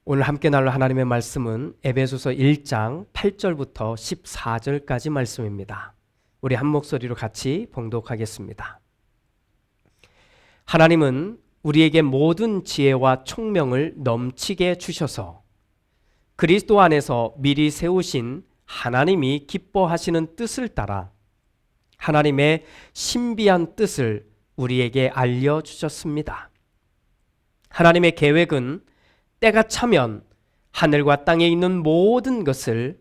오늘 함께 나눌 하나님의 말씀은 에베소서 1장 8절부터 14절까지 말씀입니다. 우리 한 목소리로 같이 봉독하겠습니다. 하나님은 우리에게 모든 지혜와 총명을 넘치게 주셔서 그리스도 안에서 미리 세우신 하나님이 기뻐하시는 뜻을 따라 하나님의 신비한 뜻을 우리에게 알려주셨습니다. 하나님의 계획은 때가 차면 하늘과 땅에 있는 모든 것을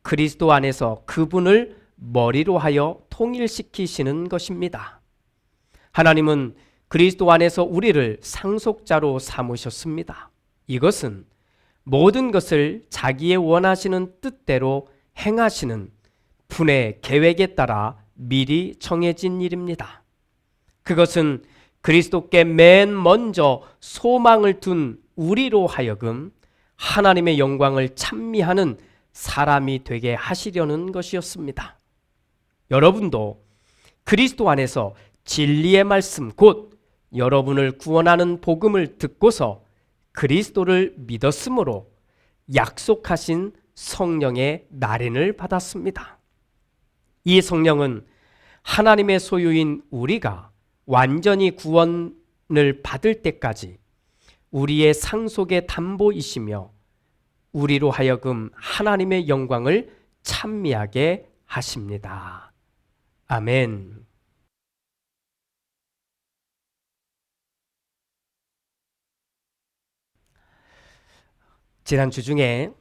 그리스도 안에서 그분을 머리로 하여 통일시키시는 것입니다. 하나님은 그리스도 안에서 우리를 상속자로 삼으셨습니다. 이것은 모든 것을 자기의 원하시는 뜻대로 행하시는 분의 계획에 따라 미리 정해진 일입니다. 그것은 그리스도께 맨 먼저 소망을 둔 우리로 하여금 하나님의 영광을 찬미하는 사람이 되게 하시려는 것이었습니다. 여러분도 그리스도 안에서 진리의 말씀 곧 여러분을 구원하는 복음을 듣고서 그리스도를 믿었으므로 약속하신 성령의 날인을 받았습니다. 이 성령은 하나님의 소유인 우리가 완전히 구원을 받을 때까지 우리의 상속의 담보이시며 우리로 하여금 하나님의 영광을 찬미하게 하십니다. 아멘. 지난 주 중에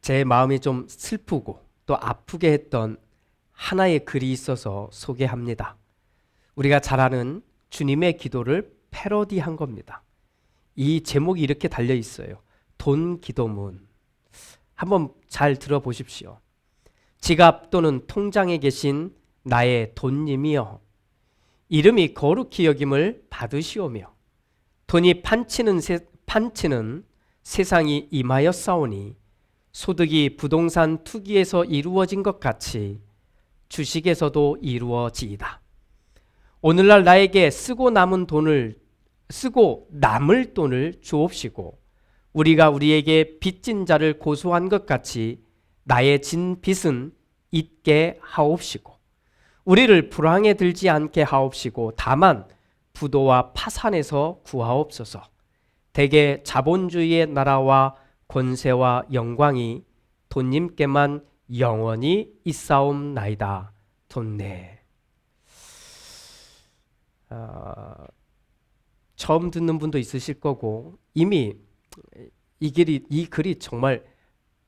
제 마음이 좀 슬프고 또 아프게 했던 하나의 글이 있어서 소개합니다. 우리가 잘 아는 주님의 기도를 패러디한 겁니다. 이 제목이 이렇게 달려 있어요. 돈 기도문. 한번 잘 들어보십시오. 지갑 또는 통장에 계신 나의 돈님이여, 이름이 거룩히 여김을 받으시오며 돈이 판치는 세상이 임하였사오니 소득이 부동산 투기에서 이루어진 것 같이 주식에서도 이루어지이다. 오늘날 나에게 쓰고 남을 돈을 주옵시고 우리가 우리에게 빚진 자를 고소한 것 같이 나의 진 빚은 잊게 하옵시고 우리를 불황에 들지 않게 하옵시고 다만 부도와 파산에서 구하옵소서. 대개 자본주의의 나라와 권세와 영광이 돈님께만 영원히 있사옵나이다. 돈네. 처음 듣는 분도 있으실 거고 이미 이 글이 정말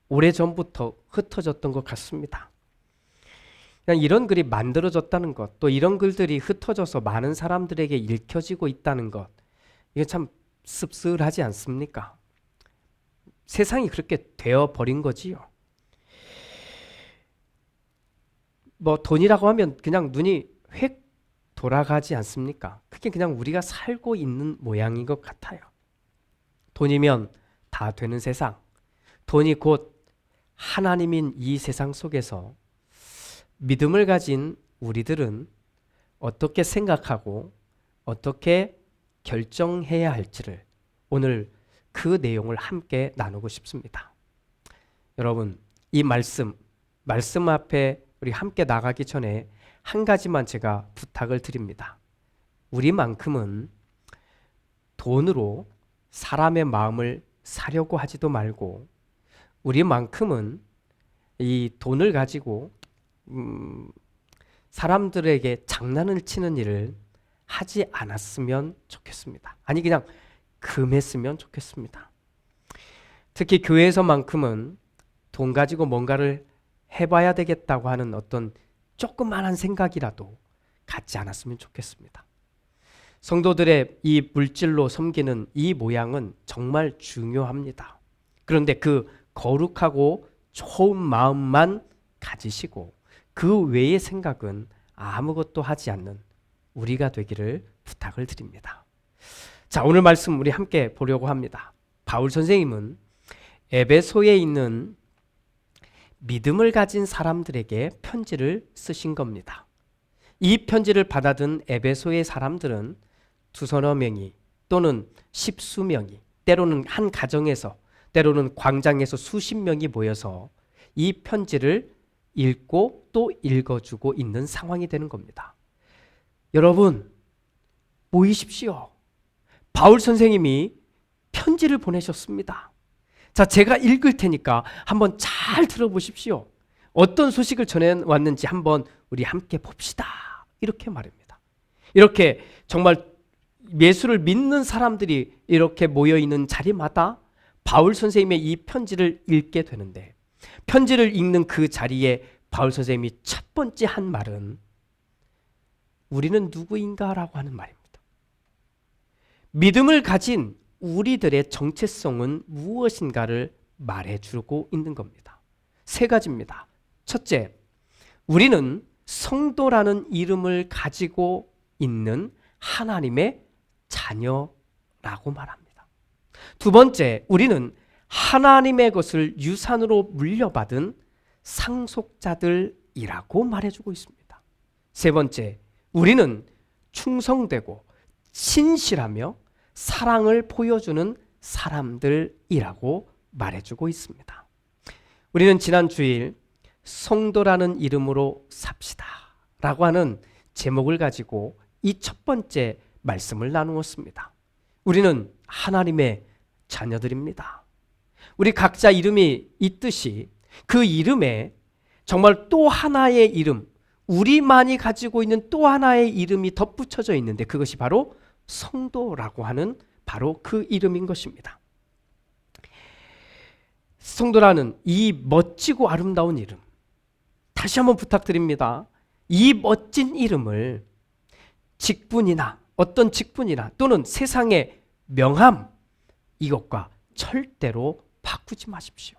오래전부터 흩어졌던 것 같습니다. 그냥 이런 글이 만들어졌다는 것, 또 이런 글들이 흩어져서 많은 사람들에게 읽혀지고 있다는 것, 이게 참 씁쓸하지 않습니까? 세상이 그렇게 되어버린 거지요. 뭐 돈이라고 하면 그냥 눈이 획 돌아가지 않습니까? 그게 그냥 우리가 살고 있는 모양인 것 같아요. 돈이면 다 되는 세상, 돈이 곧 하나님인 이 세상 속에서 믿음을 가진 우리들은 어떻게 생각하고 어떻게 결정해야 할지를 오늘 그 내용을 함께 나누고 싶습니다. 여러분, 이 말씀 앞에 우리 함께 나가기 전에 한 가지만 제가 부탁을 드립니다. 우리만큼은 돈으로 사람의 마음을 사려고 하지도 말고 우리만큼은 이 돈을 가지고 사람들에게 장난을 치는 일을 하지 않았으면 좋겠습니다. 아니 그냥 금했으면 좋겠습니다. 특히 교회에서만큼은 돈 가지고 뭔가를 해봐야 되겠다고 하는 어떤 조그만한 생각이라도 갖지 않았으면 좋겠습니다. 성도들의 이 물질로 섬기는 이 모양은 정말 중요합니다. 그런데 그 거룩하고 좋은 마음만 가지시고 그 외의 생각은 아무것도 하지 않는 우리가 되기를 부탁을 드립니다. 자, 오늘 말씀 우리 함께 보려고 합니다. 바울 선생님은 에베소에 있는 믿음을 가진 사람들에게 편지를 쓰신 겁니다. 이 편지를 받아든 에베소의 사람들은 두서너 명이 또는 십수명이 때로는 한 가정에서, 때로는 광장에서 수십 명이 모여서 이 편지를 읽고 또 읽어주고 있는 상황이 되는 겁니다. 여러분, 모이십시오. 바울 선생님이 편지를 보내셨습니다. 자, 제가 읽을 테니까 한번 잘 들어보십시오. 어떤 소식을 전해왔는지 한번 우리 함께 봅시다. 이렇게 말입니다. 이렇게 정말 예수를 믿는 사람들이 이렇게 모여있는 자리마다 바울 선생님의 이 편지를 읽게 되는데, 편지를 읽는 그 자리에 바울 선생님이 첫 번째 한 말은 우리는 누구인가 라고 하는 말입니다. 믿음을 가진 우리들의 정체성은 무엇인가를 말해주고 있는 겁니다. 세 가지입니다. 첫째, 우리는 성도라는 이름을 가지고 있는 하나님의 자녀라고 말합니다. 두 번째, 우리는 하나님의 것을 유산으로 물려받은 상속자들이라고 말해주고 있습니다. 세 번째, 우리는 충성되고 신실하며 사랑을 보여주는 사람들이라고 말해주고 있습니다. 우리는 지난 주일 성도라는 이름으로 삽시다 라고 하는 제목을 가지고 이 첫 번째 말씀을 나누었습니다. 우리는 하나님의 자녀들입니다. 우리 각자 이름이 있듯이 그 이름에 정말 또 하나의 이름, 우리만이 가지고 있는 또 하나의 이름이 덧붙여져 있는데 그것이 바로 성도라고 하는 바로 그 이름인 것입니다. 성도라는 이 멋지고 아름다운 이름, 다시 한번 부탁드립니다. 이 멋진 이름을 직분이나 어떤 직분이나 또는 세상의 명함, 이것과 절대로 바꾸지 마십시오.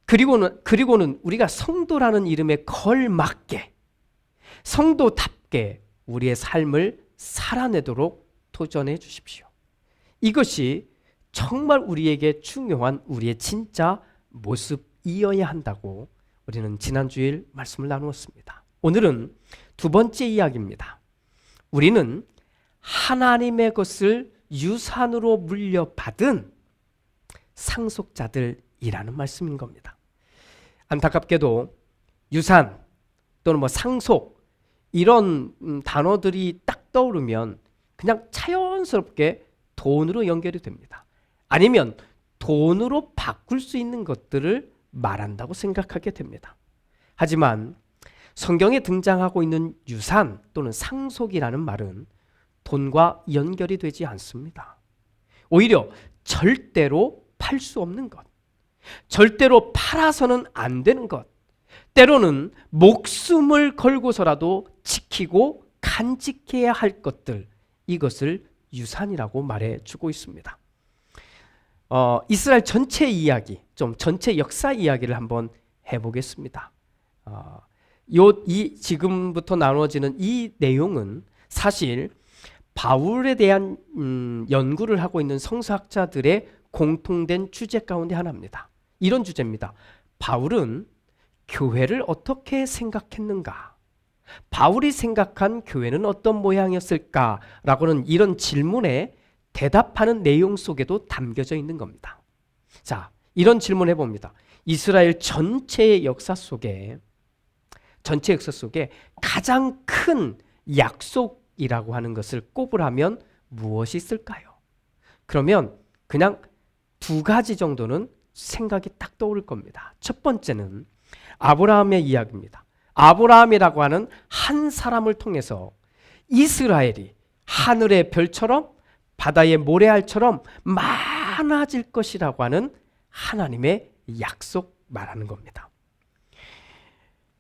그리고는 우리가 성도라는 이름에 걸맞게 성도답게 우리의 삶을 살아내도록 도전해 주십시오. 이것이 정말 우리에게 중요한 우리의 진짜 모습이어야 한다고 우리는 지난 주일 말씀을 나누었습니다. 오늘은 두 번째 이야기입니다. 우리는 하나님의 것을 유산으로 물려받은 상속자들이라는 말씀인 겁니다. 안타깝게도 유산 또는 상속 이런 단어들이 딱 떠오르면 그냥 자연스럽게 돈으로 연결이 됩니다. 아니면 돈으로 바꿀 수 있는 것들을 말한다고 생각하게 됩니다. 하지만 성경에 등장하고 있는 유산 또는 상속이라는 말은 돈과 연결이 되지 않습니다. 오히려 절대로 팔 수 없는 것, 절대로 팔아서는 안 되는 것, 때로는 목숨을 걸고서라도 지키고 간직해야 할 것들, 이것을 유산이라고 말해주고 있습니다. 이스라엘 전체 이야기, 좀 전체 역사 이야기를 한번 해보겠습니다. 지금부터 나누어지는 이 내용은 사실 바울에 대한 연구를 하고 있는 성서학자들의 공통된 주제 가운데 하나입니다. 이런 주제입니다. 바울은 교회를 어떻게 생각했는가? 바울이 생각한 교회는 어떤 모양이었을까라고는 이런 질문에 대답하는 내용 속에도 담겨져 있는 겁니다. 자, 이런 질문 해봅니다. 이스라엘 전체의 역사 속에 가장 큰 약속이라고 하는 것을 꼽으라면 무엇이 있을까요? 그러면 그냥 두 가지 정도는 생각이 딱 떠오를 겁니다. 첫 번째는 아브라함의 이야기입니다. 아브라함이라고 하는 한 사람을 통해서 이스라엘이 하늘의 별처럼 바다의 모래알처럼 많아질 것이라고 하는 하나님의 약속 말하는 겁니다.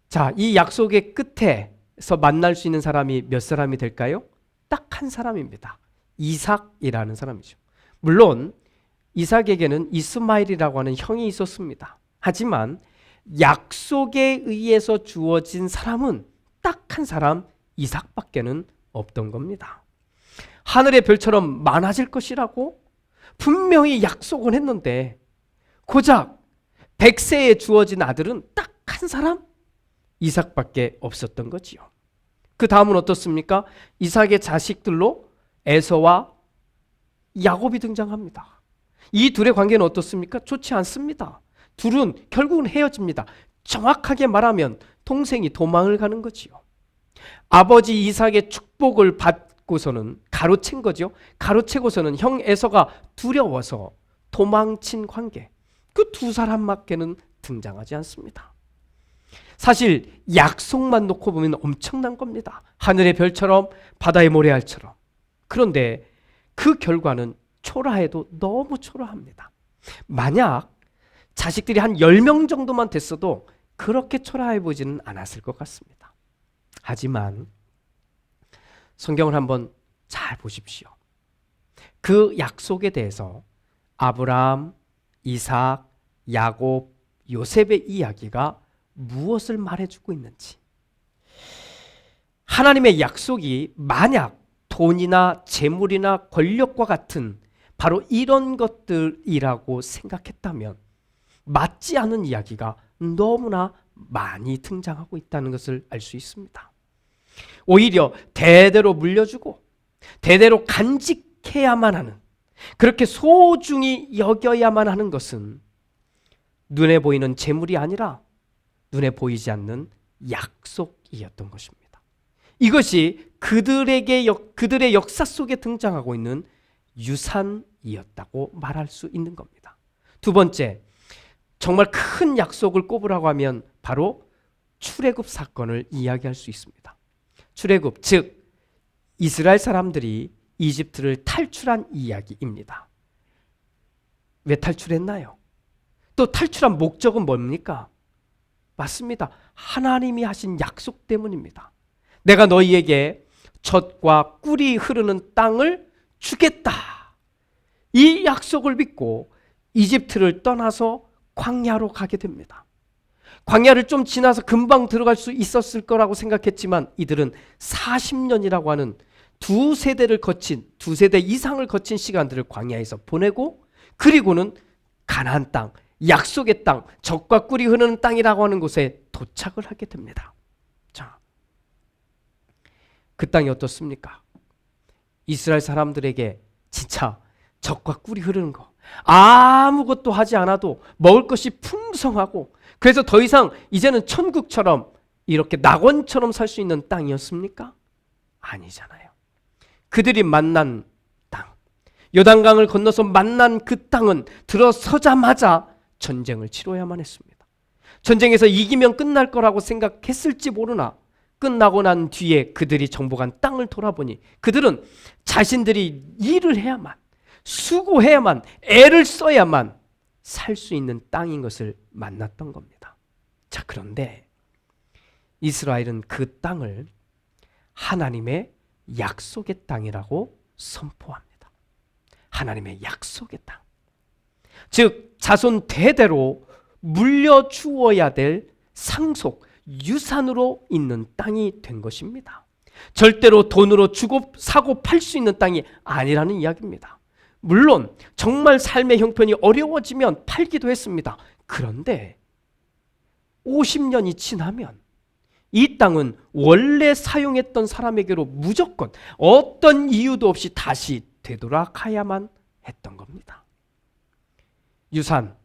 자, 이 약속의 끝에서 만날 수 있는 사람이 몇 사람이 될까요? 딱 한 사람입니다. 이삭이라는 사람이죠. 물론 이삭에게는 이스마엘이라고 하는 형이 있었습니다. 하지만 약속에 의해서 주어진 사람은 딱 한 사람 이삭밖에는 없던 겁니다. 하늘의 별처럼 많아질 것이라고 분명히 약속은 했는데 고작 100세에 주어진 아들은 딱 한 사람 이삭밖에 없었던 거지요. 그 다음은 어떻습니까? 이삭의 자식들로 에서와 야곱이 등장합니다. 이 둘의 관계는 어떻습니까? 좋지 않습니다. 둘은 결국은 헤어집니다. 정확하게 말하면 동생이 도망을 가는 거지요. 아버지 이삭의 축복을 받고서는 가로챈 거죠. 가로채고서는 형 에서가 두려워서 도망친 관계. 그 두 사람밖에는 등장하지 않습니다. 사실 약속만 놓고 보면 엄청난 겁니다. 하늘의 별처럼 바다의 모래알처럼. 그런데 그 결과는 초라해도 너무 초라합니다. 만약 자식들이 한 10명 정도만 됐어도 그렇게 초라해 보지는 않았을 것 같습니다. 하지만 성경을 한번 잘 보십시오. 그 약속에 대해서 아브라함, 이삭, 야곱, 요셉의 이야기가 무엇을 말해주고 있는지. 하나님의 약속이 만약 돈이나 재물이나 권력과 같은 바로 이런 것들이라고 생각했다면 맞지 않은 이야기가 너무나 많이 등장하고 있다는 것을 알 수 있습니다. 오히려 대대로 물려주고 대대로 간직해야만 하는, 그렇게 소중히 여겨야만 하는 것은 눈에 보이는 재물이 아니라 눈에 보이지 않는 약속이었던 것입니다. 이것이 그들의 역사 속에 등장하고 있는 유산이었다고 말할 수 있는 겁니다. 두 번째, 정말 큰 약속을 꼽으라고 하면 바로 출애굽 사건을 이야기할 수 있습니다. 출애굽, 즉 이스라엘 사람들이 이집트를 탈출한 이야기입니다. 왜 탈출했나요? 또 탈출한 목적은 뭡니까? 맞습니다. 하나님이 하신 약속 때문입니다. 내가 너희에게 젖과 꿀이 흐르는 땅을 주겠다. 이 약속을 믿고 이집트를 떠나서 광야로 가게 됩니다. 광야를 좀 지나서 금방 들어갈 수 있었을 거라고 생각했지만 이들은 40년이라고 하는 두 세대 이상을 거친 시간들을 광야에서 보내고, 그리고는 가나안 땅, 약속의 땅, 젖과 꿀이 흐르는 땅이라고 하는 곳에 도착을 하게 됩니다. 자, 그 땅이 어떻습니까? 이스라엘 사람들에게 진짜 젖과 꿀이 흐르는 거, 아무것도 하지 않아도 먹을 것이 풍성하고, 그래서 더 이상 이제는 천국처럼 이렇게 낙원처럼 살 수 있는 땅이었습니까? 아니잖아요. 그들이 만난 땅, 요단강을 건너서 만난 그 땅은 들어서자마자 전쟁을 치러야만 했습니다. 전쟁에서 이기면 끝날 거라고 생각했을지 모르나 끝나고 난 뒤에 그들이 정복한 땅을 돌아보니 그들은 자신들이 일을 해야만, 수고해야만, 애를 써야만 살 수 있는 땅인 것을 만났던 겁니다. 자, 그런데 이스라엘은 그 땅을 하나님의 약속의 땅이라고 선포합니다. 하나님의 약속의 땅. 즉 자손 대대로 물려주어야 될 상속, 유산으로 있는 땅이 된 것입니다. 절대로 돈으로 주고 사고 팔 수 있는 땅이 아니라는 이야기입니다. 물론 정말 삶의 형편이 어려워지면 팔기도 했습니다. 그런데 50년이 지나면 이 땅은 원래 사용했던 사람에게로 무조건 어떤 이유도 없이 다시 되돌아가야만 했던 겁니다. 유산,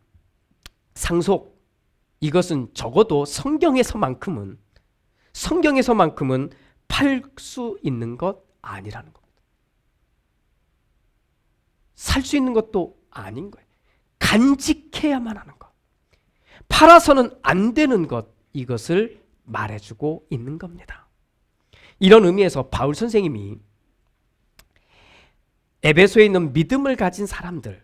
상속, 이것은 적어도 성경에서만큼은 팔 수 있는 것 아니라는 겁니다. 살 수 있는 것도 아닌 거예요. 간직해야만 하는 것, 팔아서는 안 되는 것, 이것을 말해주고 있는 겁니다. 이런 의미에서 바울 선생님이 에베소에 있는 믿음을 가진 사람들,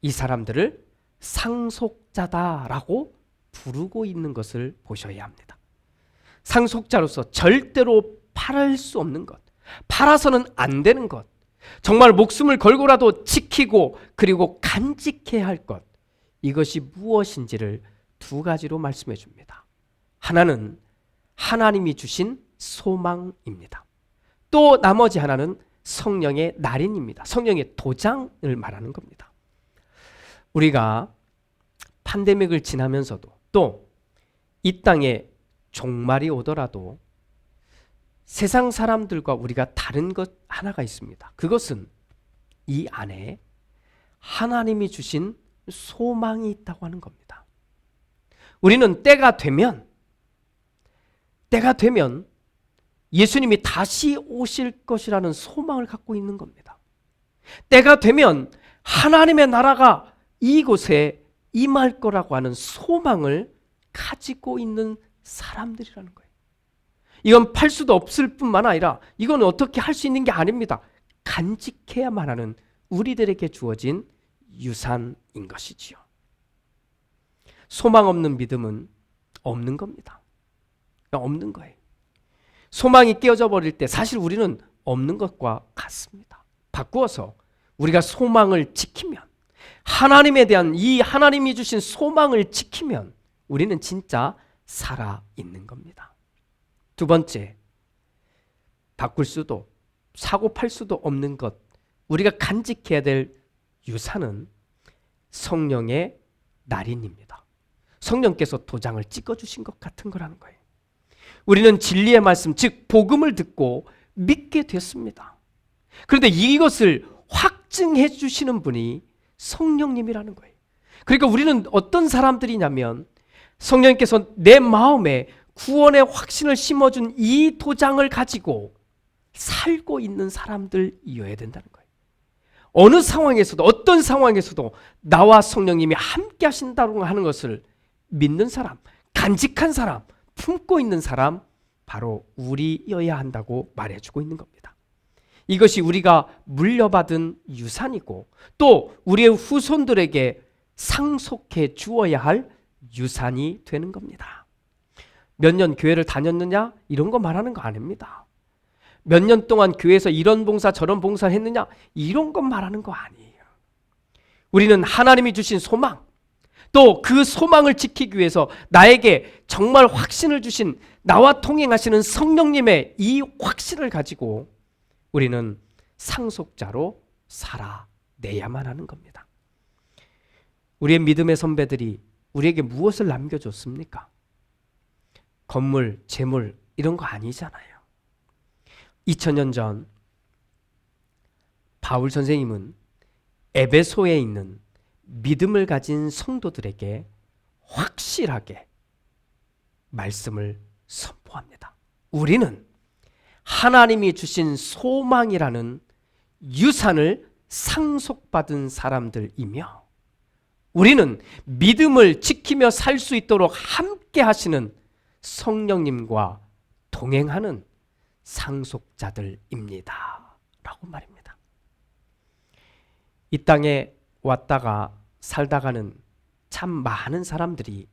이 사람들을 상속자다라고 부르고 있는 것을 보셔야 합니다. 상속자로서 절대로 팔을 수 없는 것, 팔아서는 안 되는 것, 정말 목숨을 걸고라도 지키고 그리고 간직해야 할 것, 이것이 무엇인지를 두 가지로 말씀해 줍니다. 하나는 하나님이 주신 소망입니다. 또 나머지 하나는 성령의 날인입니다. 성령의 도장을 말하는 겁니다. 우리가 팬데믹을 지나면서도 또 이 땅에 종말이 오더라도 세상 사람들과 우리가 다른 것 하나가 있습니다. 그것은 이 안에 하나님이 주신 소망이 있다고 하는 겁니다. 우리는 때가 되면 예수님이 다시 오실 것이라는 소망을 갖고 있는 겁니다. 때가 되면 하나님의 나라가 이곳에 임할 거라고 하는 소망을 가지고 있는 사람들이라는 거예요. 이건 팔 수도 없을 뿐만 아니라 이건 어떻게 할 수 있는 게 아닙니다. 간직해야만 하는 우리들에게 주어진 유산인 것이지요. 소망 없는 믿음은 없는 겁니다. 없는 거예요. 소망이 깨어져 버릴 때 사실 우리는 없는 것과 같습니다. 바꾸어서 우리가 소망을 지키면, 하나님에 대한 이 하나님이 주신 소망을 지키면 우리는 진짜 살아있는 겁니다. 두 번째, 바꿀 수도 사고 팔 수도 없는 것, 우리가 간직해야 될 유산은 성령의 날인입니다. 성령께서 도장을 찍어주신 것 같은 거라는 거예요. 우리는 진리의 말씀, 즉 복음을 듣고 믿게 됐습니다. 그런데 이것을 확증해 주시는 분이 성령님이라는 거예요. 그러니까 우리는 어떤 사람들이냐면 성령님께서 내 마음에 구원의 확신을 심어준 이 도장을 가지고 살고 있는 사람들이어야 된다는 거예요. 어느 상황에서도, 어떤 상황에서도 나와 성령님이 함께 하신다고 하는 것을 믿는 사람, 간직한 사람, 품고 있는 사람, 바로 우리여야 한다고 말해주고 있는 겁니다. 이것이 우리가 물려받은 유산이고 또 우리의 후손들에게 상속해 주어야 할 유산이 되는 겁니다. 몇 년 교회를 다녔느냐? 이런 거 말하는 거 아닙니다. 몇 년 동안 교회에서 이런 봉사 저런 봉사를 했느냐? 이런 것 말하는 거 아니에요. 우리는 하나님이 주신 소망, 또 그 소망을 지키기 위해서 나에게 정말 확신을 주신, 나와 통행하시는 성령님의 이 확신을 가지고 우리는 상속자로 살아내야만 하는 겁니다. 우리의 믿음의 선배들이 우리에게 무엇을 남겨줬습니까? 건물, 재물 이런 거 아니잖아요. 2000년 전 바울 선생님은 에베소에 있는 믿음을 가진 성도들에게 확실하게 말씀을 선포합니다. 우리는 하나님이 주신 소망이라는 유산을 상속받은 사람들이며 우리는 믿음을 지키며 살 수 있도록 함께 하시는 성령님과 동행하는 상속자들입니다. 라고 말입니다. 이 땅에 왔다가 살다가는 참 많은 사람들이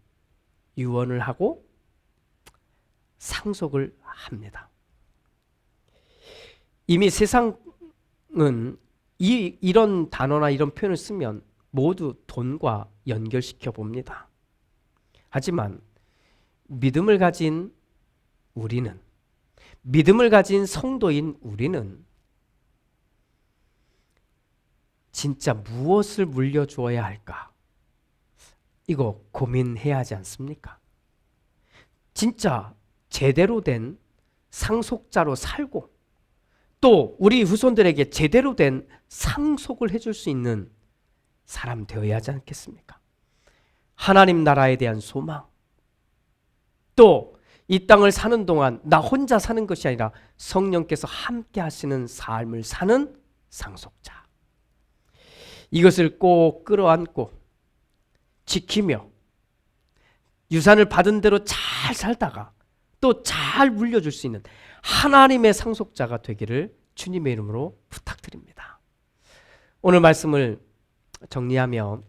유언을 하고 상속을 합니다. 이미 세상은 이런 단어나 이런 표현을 쓰면 모두 돈과 연결시켜 봅니다. 하지만 믿음을 가진 우리는, 믿음을 가진 성도인 우리는 진짜 무엇을 물려주어야 할까? 이거 고민해야 하지 않습니까? 진짜 제대로 된 상속자로 살고 또 우리 후손들에게 제대로 된 상속을 해줄 수 있는 사람 되어야 하지 않겠습니까? 하나님 나라에 대한 소망, 또 이 땅을 사는 동안 나 혼자 사는 것이 아니라 성령께서 함께 하시는 삶을 사는 상속자, 이것을 꼭 끌어안고 지키며 유산을 받은 대로 잘 살다가 또 잘 물려줄 수 있는 하나님의 상속자가 되기를 주님의 이름으로 부탁드립니다. 오늘 말씀을 정리하며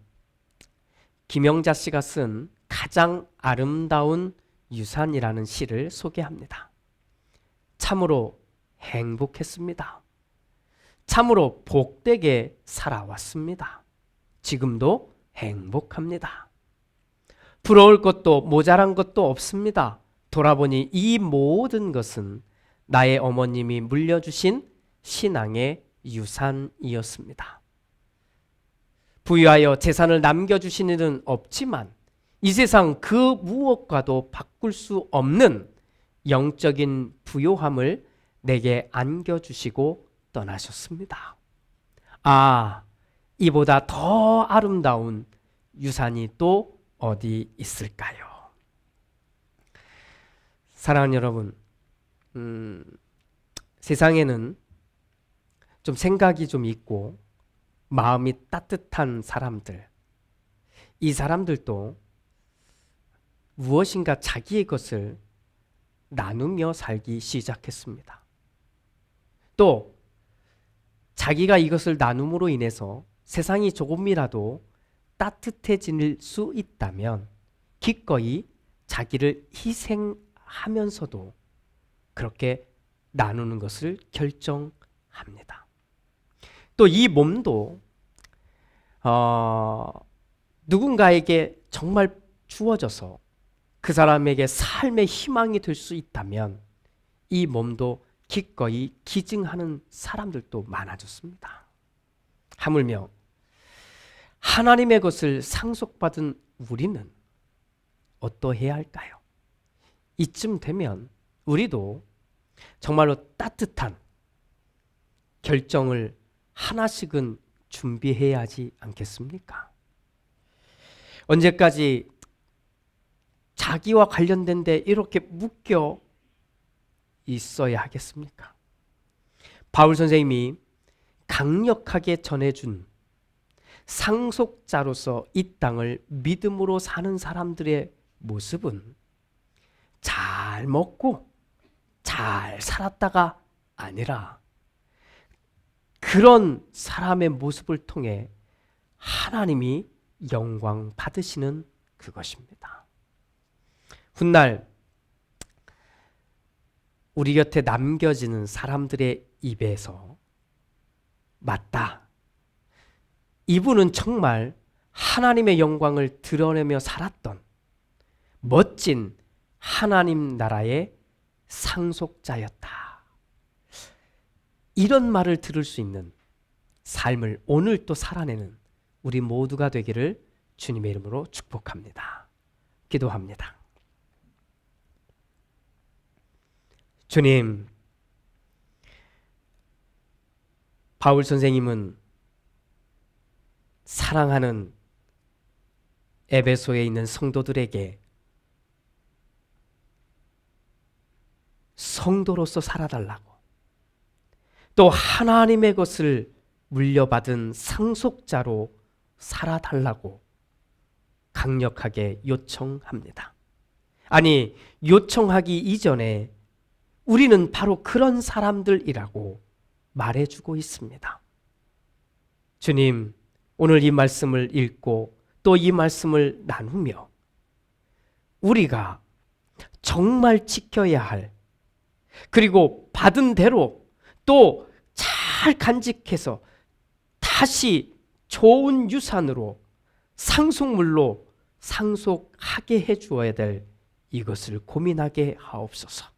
김영자 씨가 쓴 가장 아름다운 유산이라는 시를 소개합니다. 참으로 행복했습니다. 참으로 복되게 살아왔습니다. 지금도 행복합니다. 부러울 것도 모자란 것도 없습니다. 돌아보니 이 모든 것은 나의 어머님이 물려주신 신앙의 유산이었습니다. 부유하여 재산을 남겨주신 일은 없지만 이 세상 그 무엇과도 바꿀 수 없는 영적인 부요함을 내게 안겨주시고 떠나셨습니다. 이보다 더 아름다운 유산이 또 어디 있을까요? 사랑하는 여러분, 세상에는 좀 생각이 좀 있고 마음이 따뜻한 사람들, 이 사람들도 무엇인가 자기의 것을 나누며 살기 시작했습니다. 또 자기가 이것을 나눔으로 인해서 세상이 조금이라도 따뜻해질 수 있다면 기꺼이 자기를 희생하면서도 그렇게 나누는 것을 결정합니다. 또 이 몸도 누군가에게 정말 주어져서 그 사람에게 삶의 희망이 될 수 있다면 이 몸도 기꺼이 기증하는 사람들도 많아졌습니다. 하물며 하나님의 것을 상속받은 우리는 어떠해야 할까요? 이쯤 되면 우리도 정말로 따뜻한 결정을 하나씩은 준비해야 하지 않겠습니까? 언제까지 자기와 관련된 데 이렇게 묶여 있어야 하겠습니까? 바울 선생님이 강력하게 전해준 상속자로서 이 땅을 믿음으로 사는 사람들의 모습은 잘 먹고 잘 살았다가 아니라 그런 사람의 모습을 통해 하나님이 영광 받으시는 그것입니다. 훗날 우리 곁에 남겨지는 사람들의 입에서 맞다, 이분은 정말 하나님의 영광을 드러내며 살았던 멋진 하나님 나라의 상속자였다, 이런 말을 들을 수 있는 삶을 오늘 또 살아내는 우리 모두가 되기를 주님의 이름으로 축복합니다. 기도합니다. 주님, 바울 선생님은 사랑하는 에베소에 있는 성도들에게 성도로서 살아달라고, 또 하나님의 것을 물려받은 상속자로 살아달라고 강력하게 요청합니다. 아니, 요청하기 이전에 우리는 바로 그런 사람들이라고 말해주고 있습니다. 주님, 오늘 이 말씀을 읽고 또 이 말씀을 나누며 우리가 정말 지켜야 할, 그리고 받은 대로 또 잘 간직해서 다시 좋은 유산으로 상속물로 상속하게 해주어야 될 이것을 고민하게 하옵소서.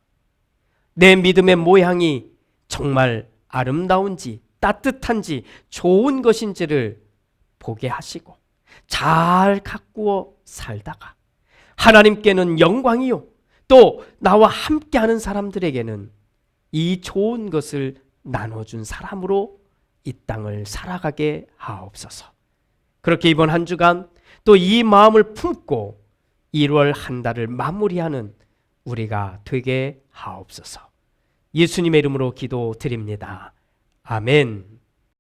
내 믿음의 모양이 정말 아름다운지 따뜻한지 좋은 것인지를 보게 하시고 잘 가꾸어 살다가 하나님께는 영광이요, 또 나와 함께하는 사람들에게는 이 좋은 것을 나눠준 사람으로 이 땅을 살아가게 하옵소서. 그렇게 이번 한 주간 또 이 마음을 품고 1월 한 달을 마무리하는 우리가 되게 하옵소서. 예수님의 이름으로 기도드립니다. 아멘.